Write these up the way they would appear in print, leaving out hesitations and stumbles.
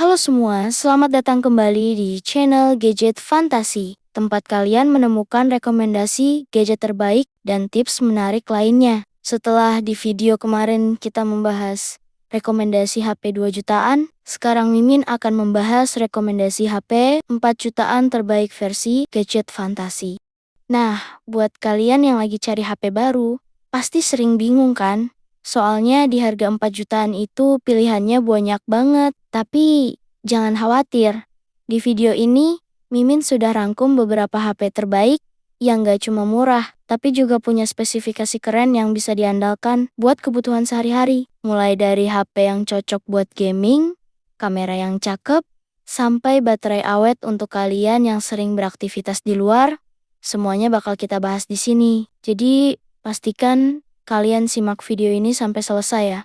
Halo semua, selamat datang kembali di channel Gadget Fantasi, tempat kalian menemukan rekomendasi gadget terbaik dan tips menarik lainnya. Setelah di video kemarin kita membahas rekomendasi HP 2 jutaan, sekarang Mimin akan membahas rekomendasi HP 4 jutaan terbaik versi Gadget Fantasi. Nah, buat kalian yang lagi cari HP baru, pasti sering bingung kan? Soalnya di harga 4 jutaan itu pilihannya banyak banget. Tapi jangan khawatir. Di video ini, Mimin sudah rangkum beberapa HP terbaik yang gak cuma murah, tapi juga punya spesifikasi keren yang bisa diandalkan buat kebutuhan sehari-hari. Mulai dari HP yang cocok buat gaming, kamera yang cakep, sampai baterai awet untuk kalian yang sering beraktivitas di luar, semuanya bakal kita bahas di sini. Jadi, pastikan kalian simak video ini sampai selesai ya.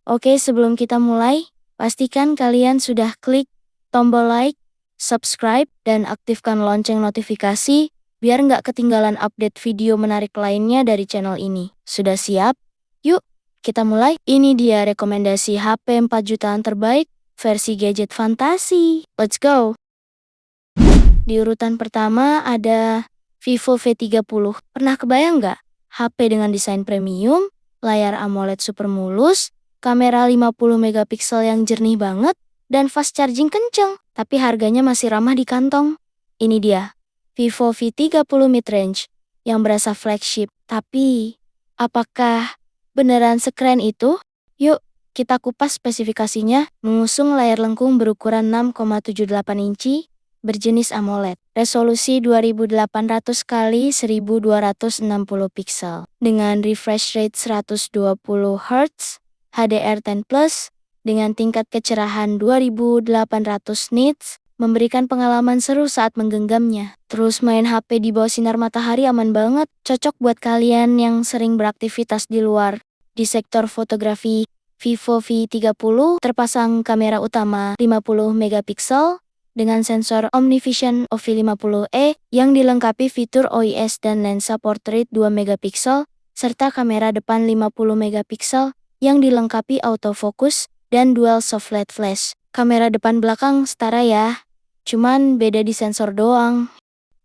Oke, sebelum kita mulai, pastikan kalian sudah klik tombol like, subscribe, dan aktifkan lonceng notifikasi biar nggak ketinggalan update video menarik lainnya dari channel ini. Sudah siap? Yuk, kita mulai. Ini dia rekomendasi HP 4 jutaan terbaik versi gadget fantasi. Let's go! Di urutan pertama ada Vivo V30. Pernah kebayang nggak? HP dengan desain premium, layar AMOLED super mulus, kamera 50 megapiksel yang jernih banget, dan fast charging kenceng, tapi harganya masih ramah di kantong. Ini dia, Vivo V30 mid-range, yang berasa flagship. Tapi, apakah beneran sekeren itu? Yuk, kita kupas spesifikasinya. Mengusung layar lengkung berukuran 6,78 inci, berjenis AMOLED, resolusi 2800 x 1260 piksel, dengan refresh rate 120 Hz, HDR10+, dengan tingkat kecerahan 2800 nits, memberikan pengalaman seru saat menggenggamnya. Terus main HP di bawah sinar matahari aman banget, cocok buat kalian yang sering beraktivitas di luar. Di sektor fotografi, Vivo V30 terpasang kamera utama 50 megapiksel, dengan sensor OmniVision OV50E yang dilengkapi fitur OIS dan lensa portrait 2 megapiksel, serta kamera depan 50 megapiksel yang dilengkapi autofocus dan dual soft LED flash. Kamera depan belakang setara ya, cuman beda di sensor doang.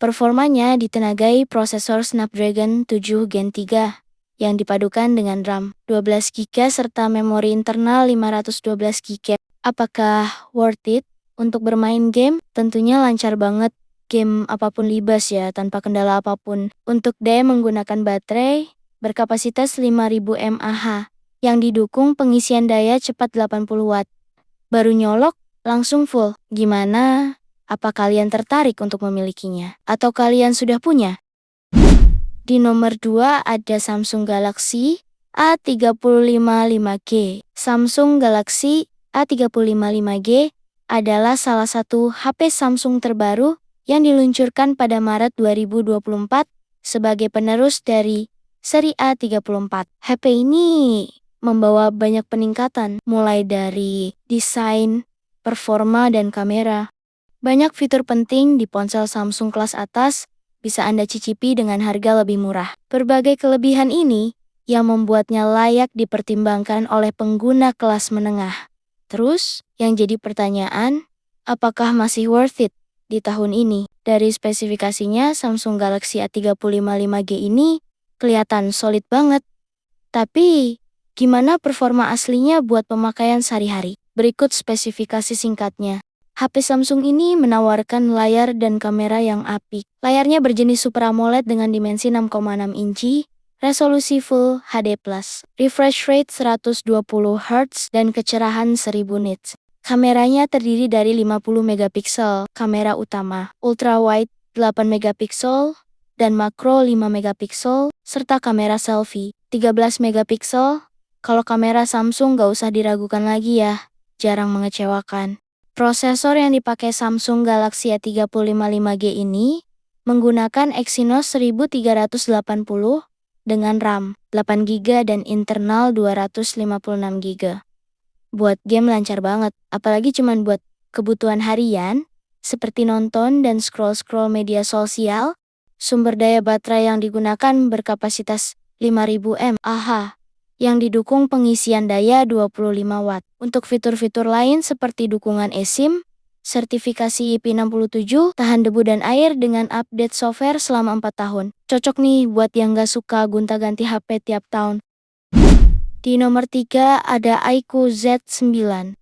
Performanya ditenagai prosesor Snapdragon 7 Gen 3 yang dipadukan dengan RAM 12 GB serta memori internal 512 GB. Apakah worth it? Untuk bermain game, tentunya lancar banget. Game apapun libas ya, tanpa kendala apapun. Untuk daya menggunakan baterai berkapasitas 5000 mAh, yang didukung pengisian daya cepat 80 Watt. Baru nyolok, langsung full. Gimana? Apa kalian tertarik untuk memilikinya? Atau kalian sudah punya? Di nomor 2 ada Samsung Galaxy A355 5G. Samsung Galaxy A355 5G adalah salah satu HP Samsung terbaru yang diluncurkan pada Maret 2024 sebagai penerus dari seri A34. HP ini membawa banyak peningkatan, mulai dari desain, performa, dan kamera. Banyak fitur penting di ponsel Samsung kelas atas bisa Anda cicipi dengan harga lebih murah. Berbagai kelebihan ini yang membuatnya layak dipertimbangkan oleh pengguna kelas menengah. Terus, yang jadi pertanyaan, apakah masih worth it di tahun ini? Dari spesifikasinya, Samsung Galaxy A355 5G ini kelihatan solid banget. Tapi, gimana performa aslinya buat pemakaian sehari-hari? Berikut spesifikasi singkatnya. HP Samsung ini menawarkan layar dan kamera yang apik. Layarnya berjenis Super AMOLED dengan dimensi 6,6 inci, resolusi Full HD+, refresh rate 120 Hz dan kecerahan 1000 nits. Kameranya terdiri dari 50 megapiksel, kamera utama, ultrawide 8 megapiksel, dan makro 5 megapiksel, serta kamera selfie 13 megapiksel. Kalau kamera Samsung gak usah diragukan lagi ya, jarang mengecewakan. Prosesor yang dipakai Samsung Galaxy A355 5G ini menggunakan Exynos 1380 dengan RAM 8 GB dan internal 256 GB. Buat game lancar banget, apalagi cuman buat kebutuhan harian, seperti nonton dan scroll-scroll media sosial. Sumber daya baterai yang digunakan berkapasitas 5000 mAh yang didukung pengisian daya 25 watt. Untuk fitur-fitur lain seperti dukungan eSIM, sertifikasi IP67, tahan debu dan air dengan update software selama 4 tahun. Cocok nih buat yang gak suka gonta-ganti HP tiap tahun. Di nomor 3 ada iQOO Z9.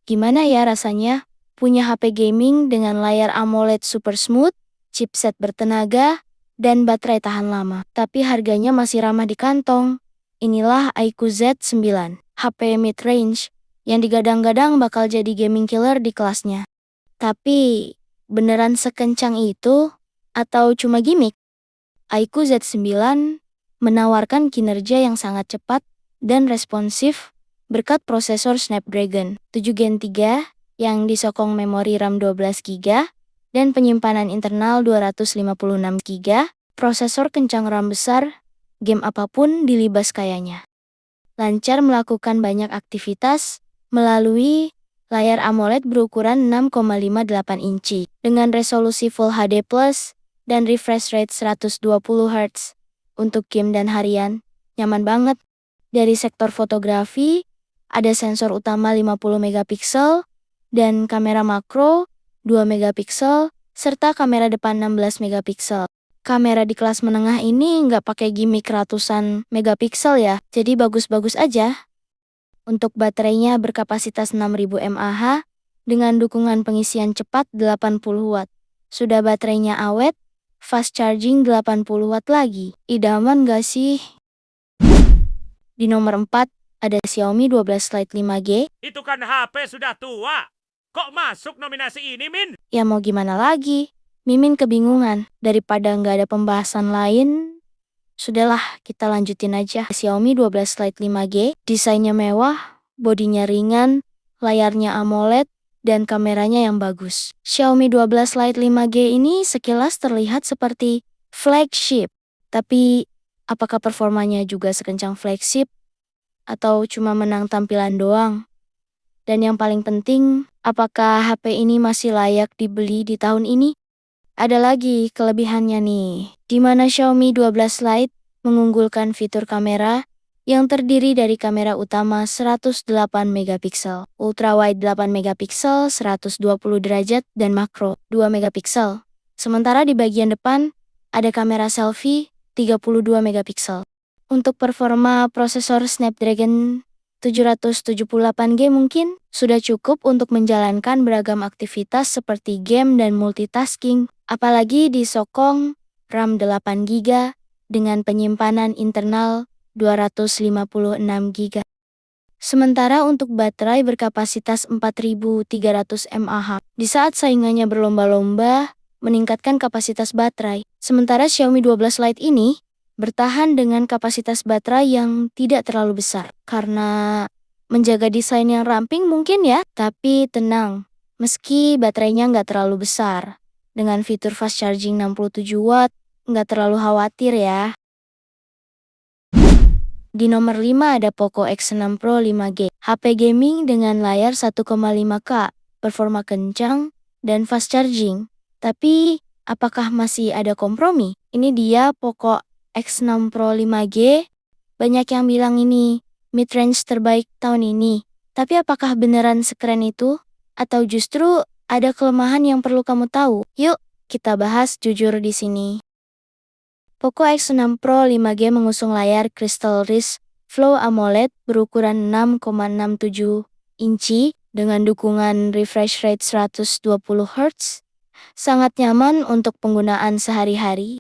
Gimana ya rasanya? Punya HP gaming dengan layar AMOLED super smooth, chipset bertenaga, dan baterai tahan lama. Tapi harganya masih ramah di kantong. Inilah iQOO Z9, HP mid-range yang digadang-gadang bakal jadi gaming killer di kelasnya. Tapi, beneran sekencang itu? Atau cuma gimmick? iQOO Z9 menawarkan kinerja yang sangat cepat dan responsif berkat prosesor Snapdragon 7 Gen 3 yang disokong memori RAM 12 GB dan penyimpanan internal 256 GB, prosesor kencang RAM besar, game apapun dilibas kayaknya. Lancar melakukan banyak aktivitas melalui layar AMOLED berukuran 6,58 inci dengan resolusi Full HD+, dan refresh rate 120 Hz. Untuk game dan harian, nyaman banget. Dari sektor fotografi, ada sensor utama 50 megapiksel dan kamera makro 2 megapiksel serta kamera depan 16 megapiksel. Kamera di kelas menengah ini nggak pakai gimmick ratusan megapiksel ya, jadi bagus-bagus aja. Untuk baterainya berkapasitas 6000 mAh dengan dukungan pengisian cepat 80 watt. Sudah baterainya awet, fast charging 80 watt lagi. Idaman gak sih? Di nomor 4, ada Xiaomi 12 Lite 5G. Itu kan HP sudah tua. Kok masuk nominasi ini, Min? Ya mau gimana lagi? Mimin kebingungan. Daripada nggak ada pembahasan lain, sudahlah kita lanjutin aja. Xiaomi 12 Lite 5G, desainnya mewah, bodinya ringan, layarnya AMOLED, dan kameranya yang bagus. Xiaomi 12 Lite 5G ini sekilas terlihat seperti flagship. Tapi, apakah performanya juga sekencang flagship? Atau cuma menang tampilan doang? Dan yang paling penting, apakah HP ini masih layak dibeli di tahun ini? Ada lagi kelebihannya nih, di mana Xiaomi 12 Lite mengunggulkan fitur kamera yang terdiri dari kamera utama 108 megapiksel, ultrawide 8 megapiksel, 120 derajat, dan makro 2 megapiksel. Sementara di bagian depan, ada kamera selfie 32 megapiksel. Untuk performa prosesor Snapdragon 778G mungkin sudah cukup untuk menjalankan beragam aktivitas seperti game dan multitasking, apalagi disokong RAM 8 GB dengan penyimpanan internal 256 GB. Sementara untuk baterai berkapasitas 4300 mAh, di saat saingannya berlomba-lomba meningkatkan kapasitas baterai. Sementara Xiaomi 12 Lite ini bertahan dengan kapasitas baterai yang tidak terlalu besar. Karena menjaga desain yang ramping mungkin ya. Tapi tenang, meski baterainya nggak terlalu besar, dengan fitur fast charging 67 watt, nggak terlalu khawatir ya. Di nomor 5 ada Poco X6 Pro 5G, HP gaming dengan layar 1,5K, performa kencang, dan fast charging. Tapi, apakah masih ada kompromi? Ini dia Poco X6 Pro 5G, banyak yang bilang ini mid-range terbaik tahun ini. Tapi apakah beneran sekeren itu? Atau justru ada kelemahan yang perlu kamu tahu? Yuk, kita bahas jujur di sini. Poco X6 Pro 5G mengusung layar Crystal Risk Flow AMOLED berukuran 6,67 inci dengan dukungan refresh rate 120 Hz. Sangat nyaman untuk penggunaan sehari-hari.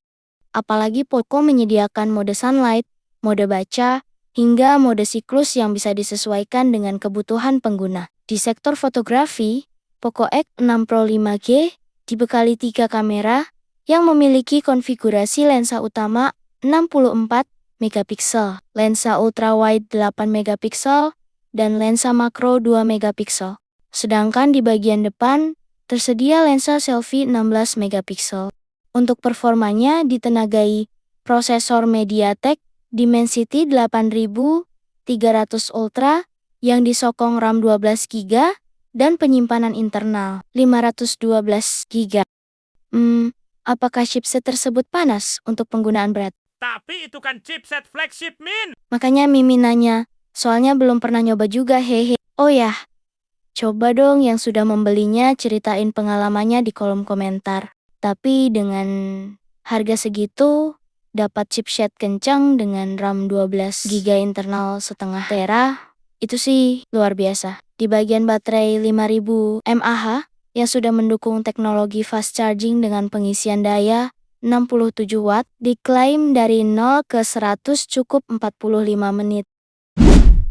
Apalagi Poco menyediakan mode sunlight, mode baca, hingga mode siklus yang bisa disesuaikan dengan kebutuhan pengguna. Di sektor fotografi, Poco X6 Pro 5G dibekali 3 kamera yang memiliki konfigurasi lensa utama 64 megapiksel, lensa ultrawide 8 megapiksel, dan lensa makro 2 megapiksel. Sedangkan di bagian depan, tersedia lensa selfie 16 megapiksel. Untuk performanya ditenagai prosesor MediaTek Dimensity 8300 Ultra yang disokong RAM 12 GB dan penyimpanan internal 512 GB. Apakah chipset tersebut panas untuk penggunaan berat? Tapi itu kan chipset flagship, Min. Makanya Mimin nanya, Soalnya belum pernah nyoba juga, hehe. Oh ya, coba dong yang sudah membelinya ceritain pengalamannya di kolom komentar. Tapi dengan harga segitu, dapat chipset kencang dengan RAM 12 GB internal setengah tera, itu sih luar biasa. Di bagian baterai 5000 mAh yang sudah mendukung teknologi fast charging dengan pengisian daya 67 watt, diklaim dari 0 ke 100 cukup 45 menit.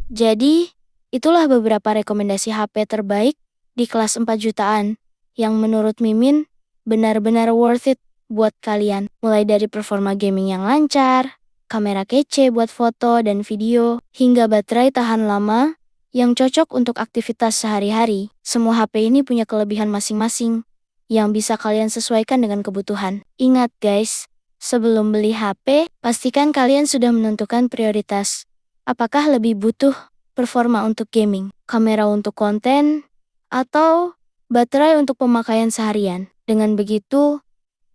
Jadi, itulah beberapa rekomendasi HP terbaik di kelas 4 jutaan yang menurut Mimin benar-benar worth it buat kalian. Mulai dari performa gaming yang lancar, kamera kece buat foto dan video, hingga baterai tahan lama yang cocok untuk aktivitas sehari-hari. Semua HP ini punya kelebihan masing-masing yang bisa kalian sesuaikan dengan kebutuhan. Ingat guys, sebelum beli HP, pastikan kalian sudah menentukan prioritas. Apakah lebih butuh performa untuk gaming, kamera untuk konten, atau baterai untuk pemakaian seharian? Dengan begitu,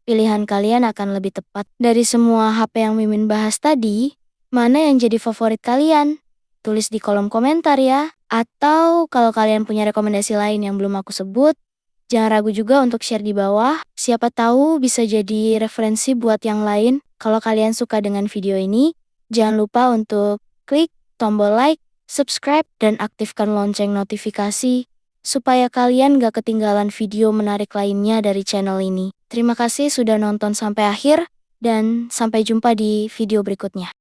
pilihan kalian akan lebih tepat. Dari semua HP yang Mimin bahas tadi, mana yang jadi favorit kalian? Tulis di kolom komentar ya. Atau kalau kalian punya rekomendasi lain yang belum aku sebut, jangan ragu juga untuk share di bawah. Siapa tahu bisa jadi referensi buat yang lain. Kalau kalian suka dengan video ini, jangan lupa untuk klik tombol like, subscribe, dan aktifkan lonceng notifikasi supaya kalian gak ketinggalan video menarik lainnya dari channel ini. Terima kasih sudah nonton sampai akhir, dan sampai jumpa di video berikutnya.